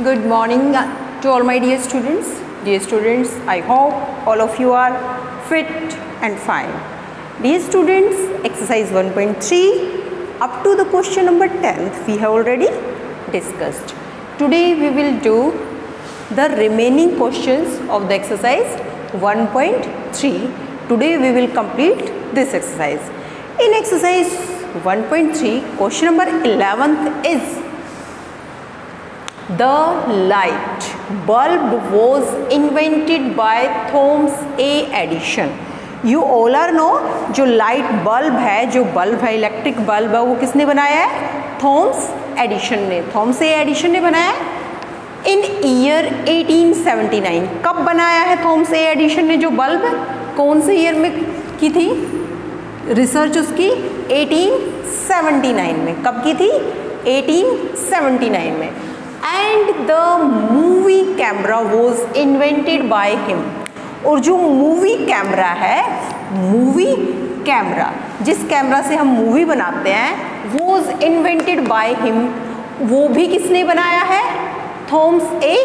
Good morning to all my dear students. Dear students, I hope all of you are fit and fine. Dear students, exercise 1.3 up to the question number 10th we have already discussed. Today we will do the remaining questions of the exercise 1.3. Today we will complete this exercise. In exercise 1.3, question number 11th is the light bulb was invented by Thomas A. Edison. You all are know जो light bulb है, जो bulb है, electric bulb है, वो किसने बनाया है? Thomas Edison ने, थॉमस ए एडिशन ने बनाया है। इन ईयर 1879 कब बनाया है थॉमस ए एडिशन ने जो बल्ब? कौन से ईयर में की थी रिसर्च उसकी? 1879 में। कब की थी? 1879 में। And the movie camera was invented by him. और जो मूवी कैमरा है, मूवी कैमरा जिस कैमरा से हम मूवी बनाते हैं, वॉज इन्वेंटेड बाय हिम, वो भी किसने बनाया है? थॉमस ए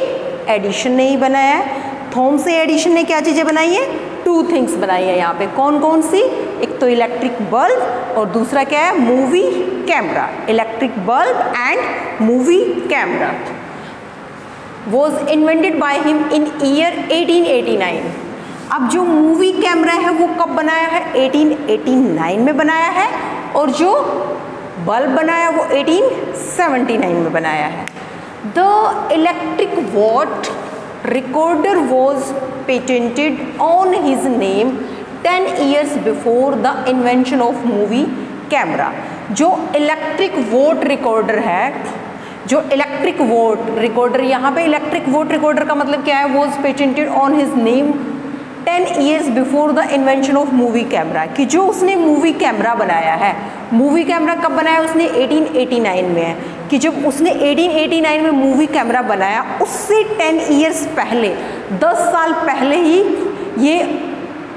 एडिशन ने ही बनाया है। थॉमस ए एडिशन ने क्या चीज़ें बनाई है? टू थिंग्स बनाई है यहाँ पे। कौन कौन सी? एक तो इलेक्ट्रिक बल्ब और दूसरा क्या है? Movie camera. Electric bulb and movie camera was invented by him in year 1889। अब जो मूवी कैमरा है वो कब बनाया है? 1889 में बनाया है। और जो बल्ब बनाया वो 1879 में बनाया है। The electric what recorder was patented on his name 10 years before the invention of movie camera. जो इलेक्ट्रिक वोट रिकॉर्डर है, जो इलेक्ट्रिक वोट रिकॉर्डर, यहाँ पे इलेक्ट्रिक वोट रिकॉर्डर का मतलब क्या है? was patented on his name 10 years before the invention of movie camera, कि जो उसने मूवी कैमरा बनाया है। मूवी कैमरा कब बनाया उसने? 1889 में है। कि जब उसने 1889 में मूवी कैमरा बनाया, उससे 10 ईयर्स पहले, 10 साल पहले ही ये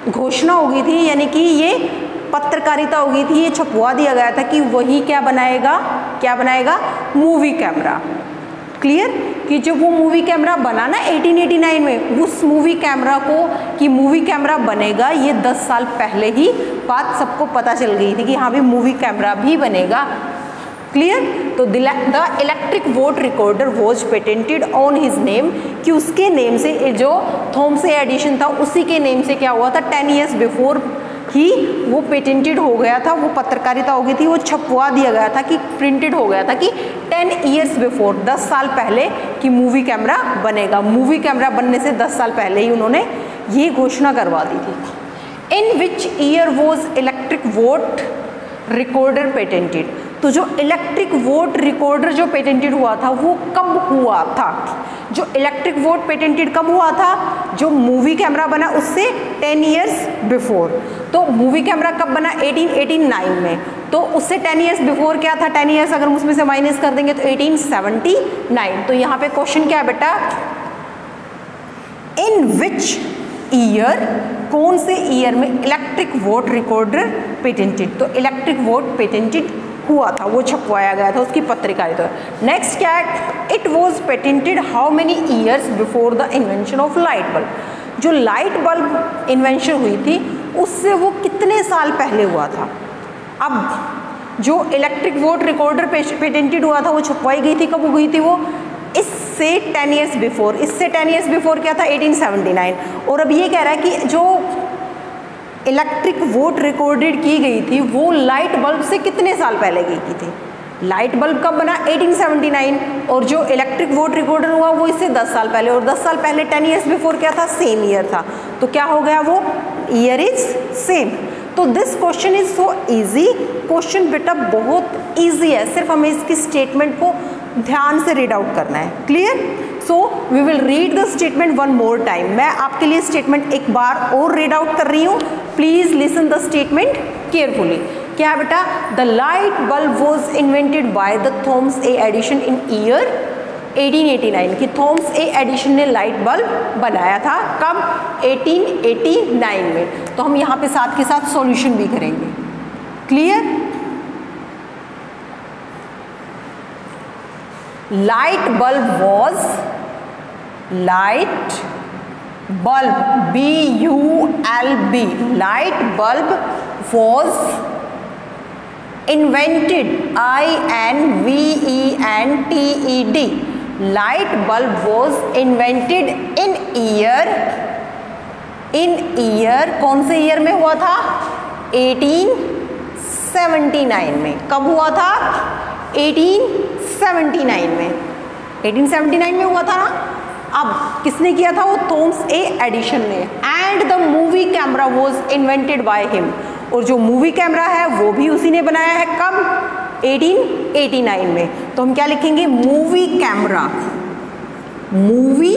घोषणा हो गई थी, यानी कि ये पत्रकारिता हो गई थी, ये छपवा दिया गया था कि वही क्या बनाएगा? क्या बनाएगा? Movie camera. क्लियर? कि जब वो मूवी कैमरा बना ना 1889 में, उस मूवी कैमरा को कि मूवी कैमरा बनेगा, ये 10 साल पहले ही बात सबको पता चल गई थी कि हाँ भी मूवी कैमरा भी बनेगा। क्लियर? तो the electric vote recorder was patented on his name, कि उसके नेम से, जो थॉमस ए एडिशन था उसी के नेम से क्या हुआ था? 10 ईयर्स बिफोर ही वो पेटेंटेड हो गया था, वो पत्रकारिता हो गई थी, वो छपवा दिया गया था, कि प्रिंटेड हो गया था कि 10 ईयर्स बिफोर, 10 साल पहले कि मूवी कैमरा बनेगा। मूवी कैमरा बनने से 10 साल पहले ही उन्होंने ये घोषणा करवा दी थी। In which year was electric vote recorder patented? तो जो इलेक्ट्रिक वोट रिकॉर्डर जो पेटेंटेड हुआ था वो कब हुआ था? जो इलेक्ट्रिक वोट पेटेंटेड कब हुआ था? जो मूवी कैमरा बना उससे 10 ईयर्स बिफोर। तो मूवी कैमरा कब बना? 1889 में। तो उससे 10 ईयर्स बिफोर क्या था? 10 ईयर्स अगर उसमें से माइनस कर देंगे तो 1879। तो यहाँ पे क्वेश्चन क्या है बेटा? इन विच ईयर, कौन से ईयर में इलेक्ट्रिक वोट रिकॉर्डर पेटेंटेड? तो इलेक्ट्रिक वोट पेटेंटेड हुआ था, वो छपवाया गया था, उसकी पत्रकारिता। नेक्स्ट क्या है? It was patented how many years before the invention of light bulb? जो लाइट बल्ब इन्वेंशन हुई थी उससे वो कितने साल पहले हुआ था? अब जो इलेक्ट्रिक वोट रिकॉर्डर पेटेंटेड हुआ था वो छपवाई गई थी, कब हुई थी वो? इससे 10 ईयर्स बिफोर। इससे 10 ईयर्स बिफोर क्या था? 1879। और अब ये कह रहा है कि जो इलेक्ट्रिक वोट रिकॉर्डेड की गई थी वो लाइट बल्ब से कितने साल पहले की थी? लाइट बल्ब कब बना? 1879। और जो इलेक्ट्रिक वोट रिकॉर्डर हुआ वो इससे 10 साल पहले, और 10 साल पहले 10 ईयर्स बिफोर क्या था? सेम ईयर था। तो क्या हो गया? वो ईयर इज सेम। तो this question is so easy. Question बेटा बहुत इजी है, सिर्फ हमें इसकी स्टेटमेंट को ध्यान से रीड आउट करना है। Clear? So we will read the statement one more time. मैं आपके लिए स्टेटमेंट एक बार और रीड आउट कर रही हूँ, please listen the statement carefully. क्या है बेटा? The light bulb was invented by the Thomas A Edison in year 1889, कि थॉमस ए एडिशन ने लाइट बल्ब बनाया था। कब? 1889 में। तो हम यहाँ पे साथ के साथ सॉल्यूशन भी करेंगे। Clear? light bulb was, light bulb, B-U-L-B, light bulb was invented, I-N-V-E-N-T-E-D, light bulb was invented in year, कौन से ईयर में हुआ था? 1879 में। कब हुआ था? 1879 में, 1879 में हुआ था ना। अब किसने किया था वो? थॉमस ए एडिसन ने। And the movie camera was invented by him, और जो मूवी कैमरा है वो भी उसी ने बनाया है। कब? 1889 में। तो हम क्या लिखेंगे? Movie camera, movie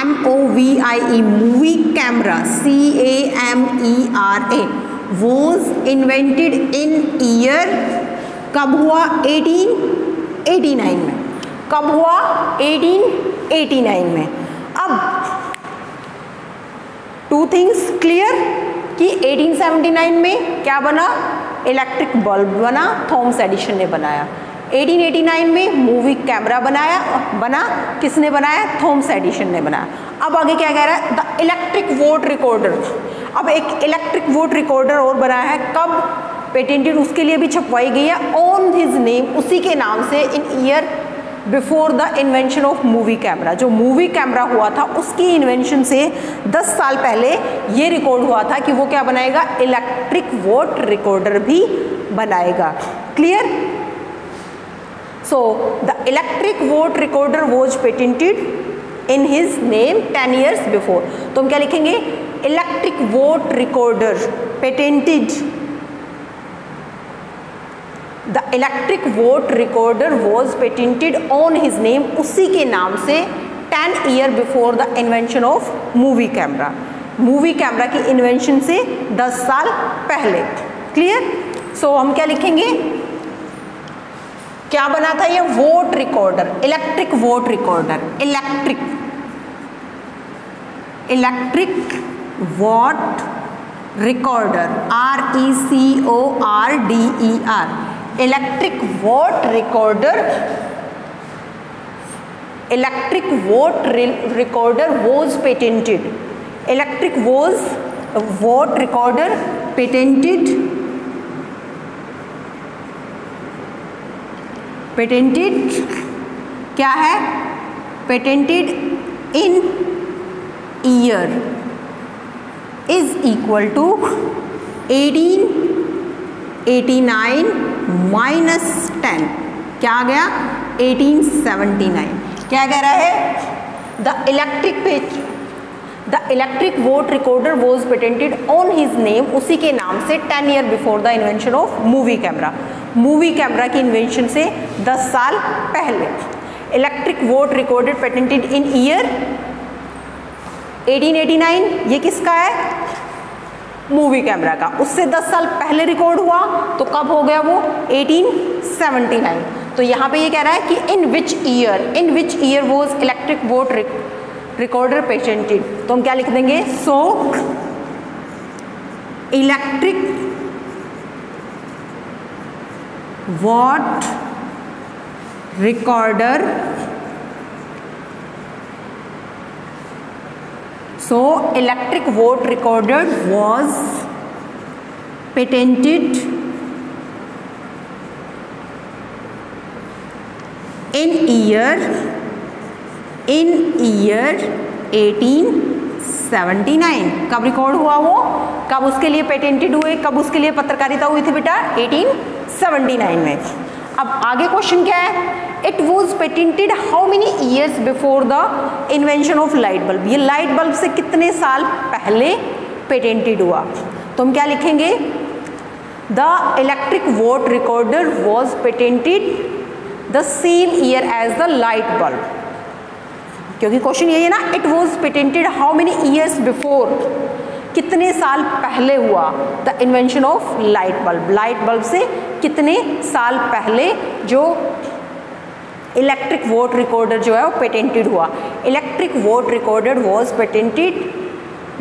M-O-V-I-E, movie camera C-A-M-E-R-A was invented in year, कब हुआ? 1889 में। कब हुआ? 1889 में। अब टू थिंग्स क्लियर कि 1879 में क्या बना? इलेक्ट्रिक बल्ब बना, थॉमस एडिसन ने बनाया। 1889 में मूवी कैमरा बना, किसने बनाया? थॉमस एडिसन ने बनाया। अब आगे क्या कह रहा है? द इलेक्ट्रिक वोट रिकॉर्डर, अब एक इलेक्ट्रिक वोट रिकॉर्डर और बनाया है। कब? पेटेंटेड, उसके लिए भी छपवाई गई है, ऑन हिज नेम, उसी के नाम से, in year before the invention of movie camera. जो मूवी कैमरा हुआ था उसकी इन्वेंशन से 10 साल पहले ये रिकॉर्ड हुआ था कि वो क्या बनाएगा? इलेक्ट्रिक वोट रिकॉर्डर भी बनाएगा। Clear? So the electric vote recorder was patented in his name 10 years before. तो हम क्या लिखेंगे? Electric vote recorder patented, the electric vote recorder was patented on his name, उसी के नाम से 10 years before the invention of movie camera. Movie camera की invention से 10 साल पहले। क्लियर? सो हम क्या लिखेंगे? क्या बना था ये? Vote recorder, electric vote recorder, electric vote recorder, RECORDER, electric vote recorder, electric vote recorder was patented, electric vote recorder patented, patented क्या है? Patented in year is equal to 1889 minus 10, क्या आ गया? 1879। क्या कह रहा है? The electric vote recorder was patented on his name, उसी के नाम से 10 years before the invention of movie camera. Movie camera की इन्वेंशन से 10 साल पहले। Electric vote recorded patented in year 1889, ये किसका है? मूवी कैमरा का। उससे 10 साल पहले रिकॉर्ड हुआ, तो कब हो गया वो? 1879। तो यहाँ पे ये कह रहा है कि in which year was electric vote recorder patented. तो हम क्या लिख देंगे? So electric vote recorder, so electric vote recorder was patented in year 1879। कब रिकॉर्ड हुआ वो? कब उसके लिए पेटेंटेड हुए? कब उसके लिए पत्रकारिता हुई थी बेटा? 1879 में। अब आगे क्वेश्चन क्या है? It was patented how many years before the invention of light bulb. ये लाइट बल्ब से कितने साल पहले पेटेंटेड हुआ? तो हम क्या लिखेंगे? The electric vote recorder was patented the same year as the light bulb, क्योंकि क्वेश्चन यही है ना, it was patented how many years before, कितने साल पहले हुआ the invention of light bulb. Light bulb से कितने साल पहले जो इलेक्ट्रिक वोट रिकॉर्डर जो है वो पेटेंटेड हुआ। Electric vote recorder was patented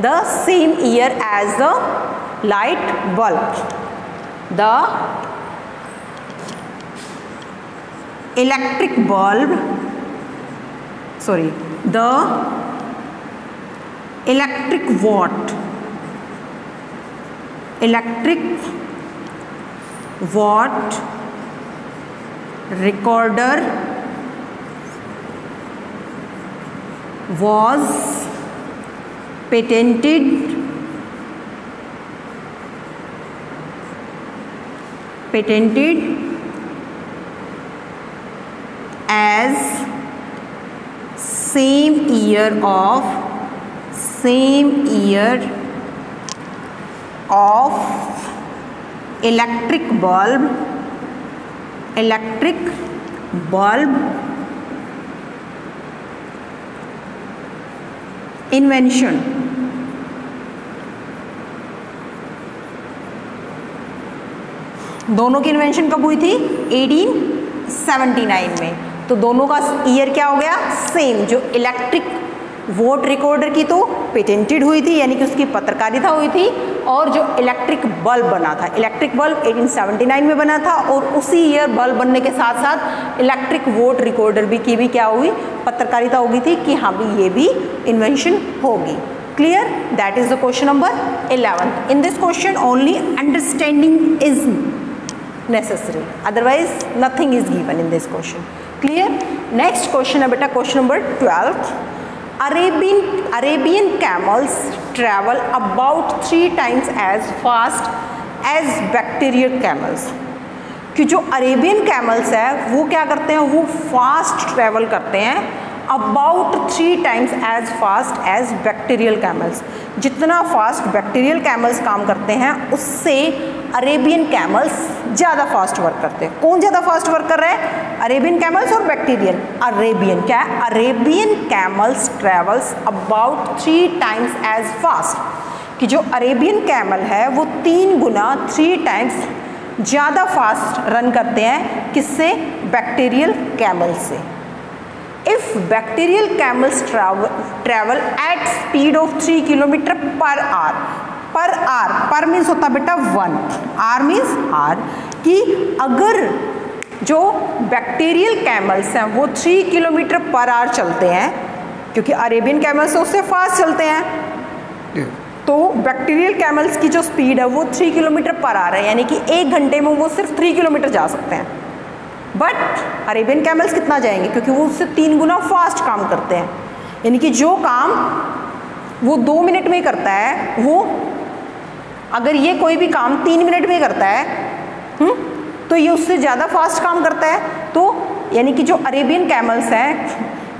the same year as the light bulb. The electric bulb, sorry, the electric watt recorder was patented as same year of electric bulb invention. दोनों की invention कब हुई थी? 1879 में। तो दोनों का ईयर क्या हो गया? सेम। जो इलेक्ट्रिक वोट रिकॉर्डर की तो पेटेंटेड हुई थी, यानी कि उसकी पत्रकारिता हुई थी, और जो इलेक्ट्रिक बल्ब बना था, इलेक्ट्रिक बल्ब 1879 में बना था, और उसी ईयर बल्ब बनने के साथ साथ इलेक्ट्रिक वोट रिकॉर्डर की भी क्या हुई? पत्रकारिता हो गई थी कि हाँ भी ये भी इन्वेंशन होगी। Clear? That is the question number 11th। In this question only understanding is necessary, otherwise nothing is given in this question. Clear? Next question है बेटा question number 12। Arabian camels travel about 3 times as fast as bacterial camels। कि जो Arabian camels है वो क्या करते हैं? वो फास्ट ट्रेवल करते हैं about 3 times as fast as bacterial camels. जितना फास्ट बैक्टीरियल कैमल्स काम करते हैं उससे अरेबियन कैमल्स ज़्यादा फास्ट वर्क करते हैं। कौन ज़्यादा फास्ट वर्क कर रहा है? अरेबियन कैमल्स और बैक्टीरियल? अरेबियन। क्या है? Arabian camels travels about 3 times as fast. कि जो अरेबियन कैमल है वो 3 गुना 3 टाइम्स ज़्यादा फास्ट रन करते हैं। किससे? बैक्टीरियल कैमल से। If bacterial camels travel at speed of 3 kilometre per hour, पर मीन्स होता बेटा 1, आर मीन्स आर, कि अगर जो बैक्टीरियल कैमल्स हैं वो 3 किलोमीटर पर आवर चलते हैं, क्योंकि अरेबियन कैमल्स उससे फास्ट चलते हैं, तो बैक्टीरियल कैमल्स की जो स्पीड है वो 3 किलोमीटर पर आवर है, यानी कि 1 घंटे में वो सिर्फ 3 किलोमीटर जा सकते हैं। बट अरेबियन कैमल्स कितना जाएंगे? क्योंकि वो उससे 3 गुना फास्ट काम करते हैं, यानी कि जो काम वो 2 मिनट में करता है, वो अगर ये कोई भी काम 3 मिनट में करता है तो ये उससे ज़्यादा फास्ट काम करता है। तो यानी कि जो अरेबियन कैमल्स हैं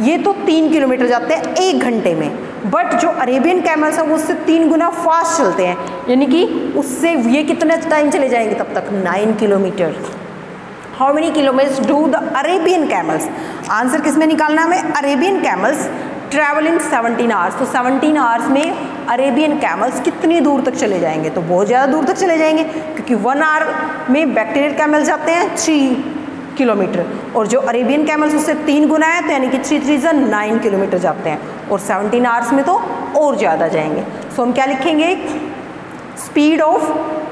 ये तो 3 किलोमीटर जाते हैं 1 घंटे में, बट जो अरेबियन कैमल्स हैं वो उससे 3 गुना फास्ट चलते हैं, यानी कि उससे ये कितने टाइम चले जाएंगे तब तक? 9 kilometre. How many kilometres do the Arabian camels? Answer किसमें निकालना हमें? Arabian camels travel in 17 hours. तो 17 आवर्स में अरेबियन कैमल्स कितनी दूर तक चले जाएंगे? तो बहुत ज़्यादा दूर तक चले जाएंगे, क्योंकि 1 आवर में बैक्टीरियल कैमल्स जाते हैं 3 किलोमीटर, और जो अरेबियन कैमल्स उससे 3 गुना है, तो यानी कि 3 3 9 किलोमीटर जाते हैं, और 17 आवर्स में तो और ज़्यादा जाएंगे। सो हम क्या लिखेंगे? स्पीड ऑफ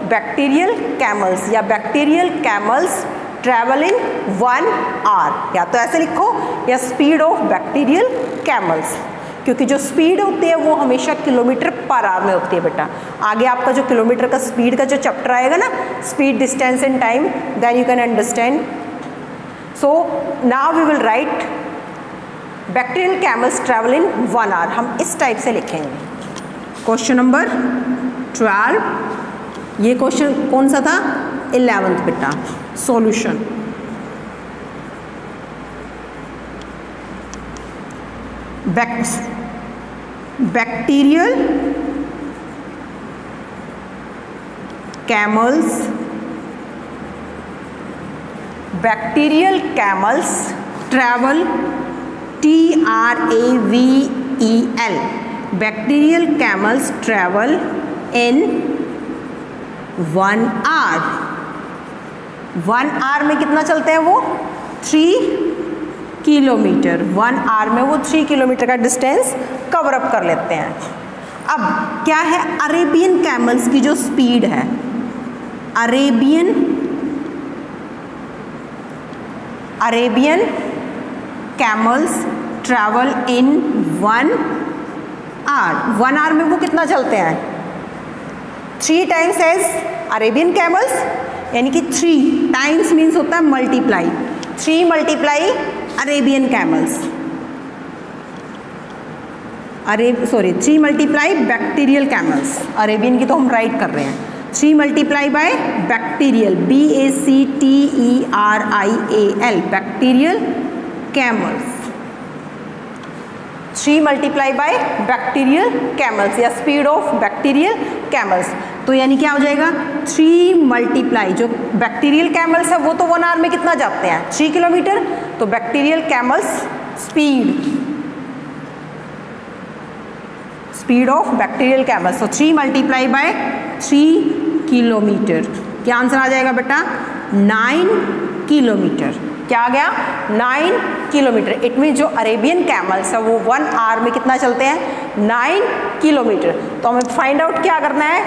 बैक्टीरियल कैमल्स, या bacterial camels travel in 1 hour, या तो ऐसे लिखो, या स्पीड ऑफ बैक्टीरियल कैमल्स, क्योंकि जो स्पीड होती है वो हमेशा किलोमीटर पर आवर में होती है बेटा। आगे आपका जो किलोमीटर का स्पीड का जो चैप्टर आएगा ना, speed, distance and time, then you can understand. So now we will write bacterial camels travel in 1 hour. हम इस टाइप से लिखेंगे। क्वेश्चन नंबर 12, ये क्वेश्चन कौन सा था? 11th बेटा। Solution, bacterial camels travel, TRAVEL, bacterial camels travel in 1 hour. 1 hour में कितना चलते हैं वो? 3 किलोमीटर। 1 आवर में वो 3 किलोमीटर का डिस्टेंस कवर अप कर लेते हैं। अब क्या है? अरेबियन कैमल्स की जो स्पीड है, Arabian Arabian camels travel in 1 hour. 1 hour में वो कितना चलते हैं? 3 टाइम्स एज अरेबियन कैमल्स, यानी कि 3 टाइम्स मीन्स होता है multiply, 3 multiply Arabian camels, 3 multiply bacterial camels. Arabian की तो हम राइट कर रहे हैं, 3 multiply by bacterial, BACTERIAL, bacterial camels, 3 multiply by bacterial camels या स्पीड ऑफ बैक्टीरियल कैमल्स। तो यानी क्या हो जाएगा? 3 मल्टीप्लाई, जो बैक्टीरियल कैमल्स है वो तो 1 आवर में कितना जाते हैं? 3 किलोमीटर। तो bacterial camels speed of bacterial camels, तो 3 मल्टीप्लाई बाय 3 किलोमीटर। क्या आंसर आ जाएगा बेटा? 9 किलोमीटर। क्या आ गया? 9 किलोमीटर। इट मीन जो अरेबियन कैमल्स है वो 1 आवर में कितना चलते हैं? 9 किलोमीटर। तो हमें फाइंड आउट क्या करना है?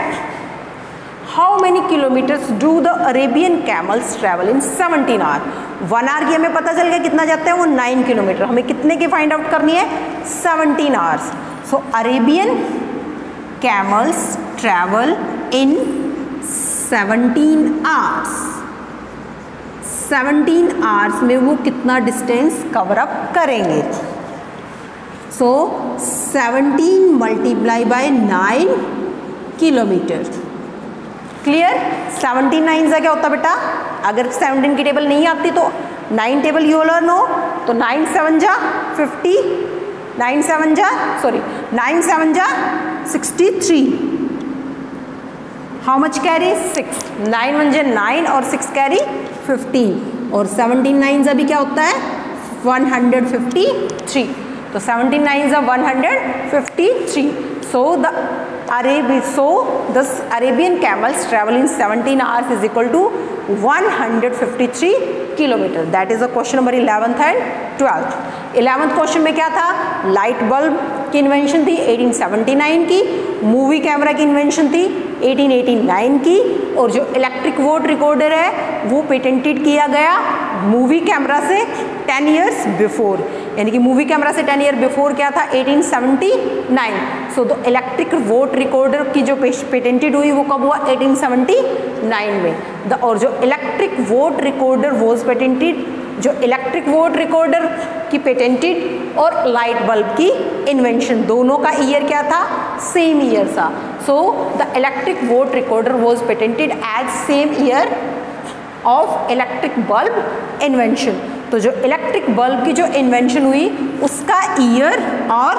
How many kilometres do the Arabian camels travel in 17 hour. 1 hour की हमें पता चल गया कितना जाते हैं वो 9 किलोमीटर। हमें कितने की फाइंड आउट करनी है? 17 hours. So Arabian camels travel in 17 hours. 17 hours में वो कितना डिस्टेंस कवर अप करेंगे? So 17 multiply by 9 kilometre. Clear? 17 9 से क्या होता बेटा? अगर 17 की टेबल नहीं आती तो 9 टेबल यू ऑल नो, तो 9 7 जा 50, 9 7 जा 63। How much carry? 6। 9 1 जा 9 और 6 कैरी 15, और 17 9 अभी क्या होता है? 153। तो 17 9 153। So the Arabian camels travel in 17 hours is equal to 153 kilometre. That is a question number 11th and 12th। 11th question में क्या था? लाइट बल्ब की इन्वेंशन थी 1879 की, मूवी कैमरा की इन्वेंशन थी 1889 की, और जो इलेक्ट्रिक वोट रिकॉर्डर है वो पेटेंटेड किया गया मूवी कैमरा से 10 ईयर्स बिफोर, यानी कि मूवी कैमरा से 10 ईयर बिफोर क्या था? 1879। सो द इलेक्ट्रिक वोट रिकॉर्डर की जो पेटेंटेड हुई वो कब हुआ? 1879 में। और जो electric vote recorder was patented, जो इलेक्ट्रिक वोट रिकॉर्डर की पेटेंटेड और लाइट बल्ब की इन्वेंशन दोनों का ईयर क्या था? सेम ईयर था। So the electric vote recorder was patented as same year of electric bulb invention. तो जो इलेक्ट्रिक बल्ब की जो इन्वेंशन हुई उसका ईयर और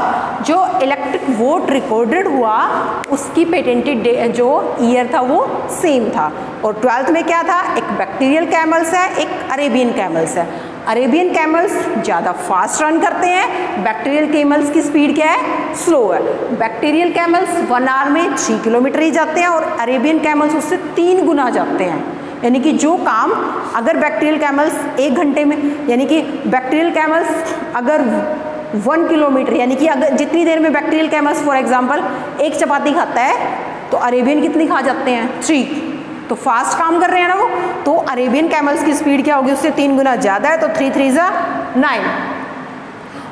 जो इलेक्ट्रिक वोट रिकॉर्डेड हुआ उसकी पेटेंटेड जो ईयर था वो सेम था। और 12th में क्या था? एक बैक्टीरियल कैमल्स है, एक अरेबियन कैमल्स है। अरेबियन कैमल्स ज़्यादा फास्ट रन करते हैं, बैक्टीरियल कैमल्स की स्पीड क्या है? स्लो है। बैक्टीरियल कैमल्स 1 आवर में 3 किलोमीटर ही जाते हैं और अरेबियन कैमल्स उससे 3 गुना जाते हैं। यानी कि जो काम अगर बैक्टीरियल कैमल्स 1 घंटे में, यानी कि बैक्टीरियल कैमल्स अगर 1 किलोमीटर, यानी कि अगर जितनी देर में बैक्टीरियल कैमल्स फॉर एग्जांपल 1 चपाती खाता है तो अरेबियन कितनी खा जाते हैं? 3। तो फास्ट काम कर रहे हैं ना वो, तो अरेबियन कैमल्स की स्पीड क्या होगी? उससे 3 गुना ज़्यादा है, तो 3 3 जा 9।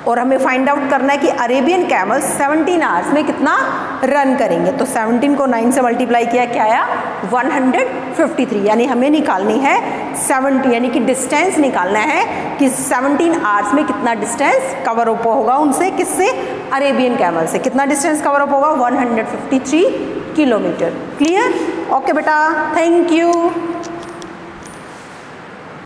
और हमें फाइंड आउट करना है कि अरेबियन कैमल्स 17 आवर्स में कितना रन करेंगे। तो 17 को 9 से मल्टीप्लाई किया, क्या आया? 153। यानी हमें निकालनी है 70, यानी कि डिस्टेंस निकालना है कि 17 आवर्स में कितना डिस्टेंस कवर अप होगा उनसे, किससे? अरेबियन कैमल से। कितना डिस्टेंस कवर अप होगा? 153 किलोमीटर। क्लियर? ओके बेटा, थैंक यू।